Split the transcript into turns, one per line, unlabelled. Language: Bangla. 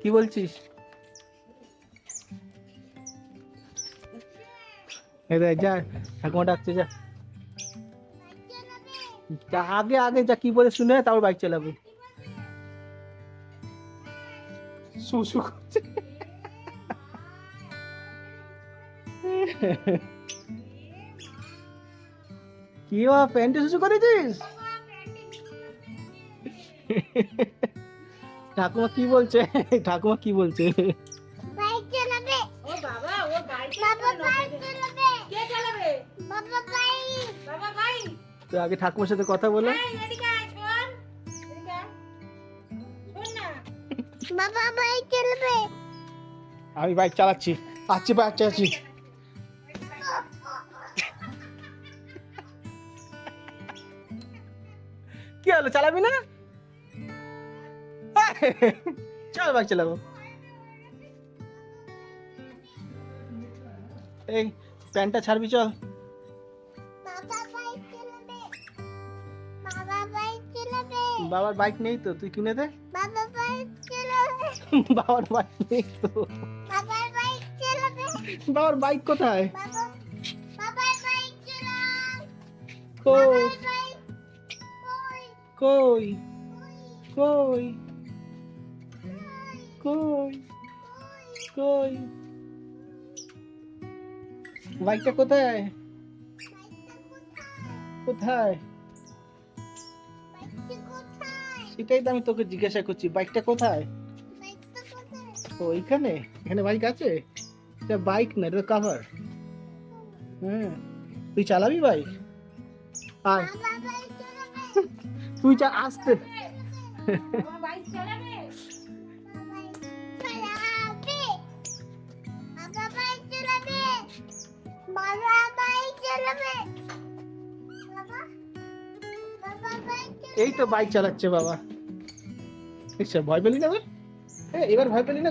কি বলছিস? এই দেখ যা, ঠাকুমা ডাকছে, যা আগে আগে যা, কি বলে শুনে তারপর বাইক চালাবে। শুশু করছে। কি বাবা, প্যান্টে শুশু করেছিস? ঠাকুমা কি বলছে? ঠাকুমা কি বলছে?
বাইক চালাবে। ও বাবা, ও বাইক চালাবে। কে চালাবে? বাবা বাইক। বাবা বাইক।
তো আগে ঠাকুমার সাথে কথা বলো।
এদিকে আয়, শোন। এদিকে আয়। শোন না। বাবা বাইক চালাবে।
আমি বাইক চালাচ্ছি, আসছি বাইক চালাচ্ছি। কি হলো, চালাবি না? চল বাইক চালাবো। এই প্যান্টটা ছাড়বি, চল।
বাবা বাইক চালাবে। বাবা বাইক চালাবে।
বাবার বাইক নেই তো, তুই কিনে দে।
বাবা বাইক চালাবে।
বাবার বাইক নেই তো।
বাবা বাইক চালাবে।
বাবার বাইক কোথায়?
বাবা বাবার বাইক চালাও।
কই
বাবার বাইক কই
কই কই কই? বাইকটা কোথায়? কোথায়? সেটাই তো আমি তোকে জিজ্ঞাসা করছি, বাইকটা কোথায়? ও এইখানে, এখানে বাইক আছে? এটা বাইক না, এটা কভার। হ্যাঁ, তুই চালাবি বাইক? আয়, তুই আসতে। এই তো বাইক চালাচ্ছে বাবা। ভয় পেলি না এবার? এবার ভয় পেলি না?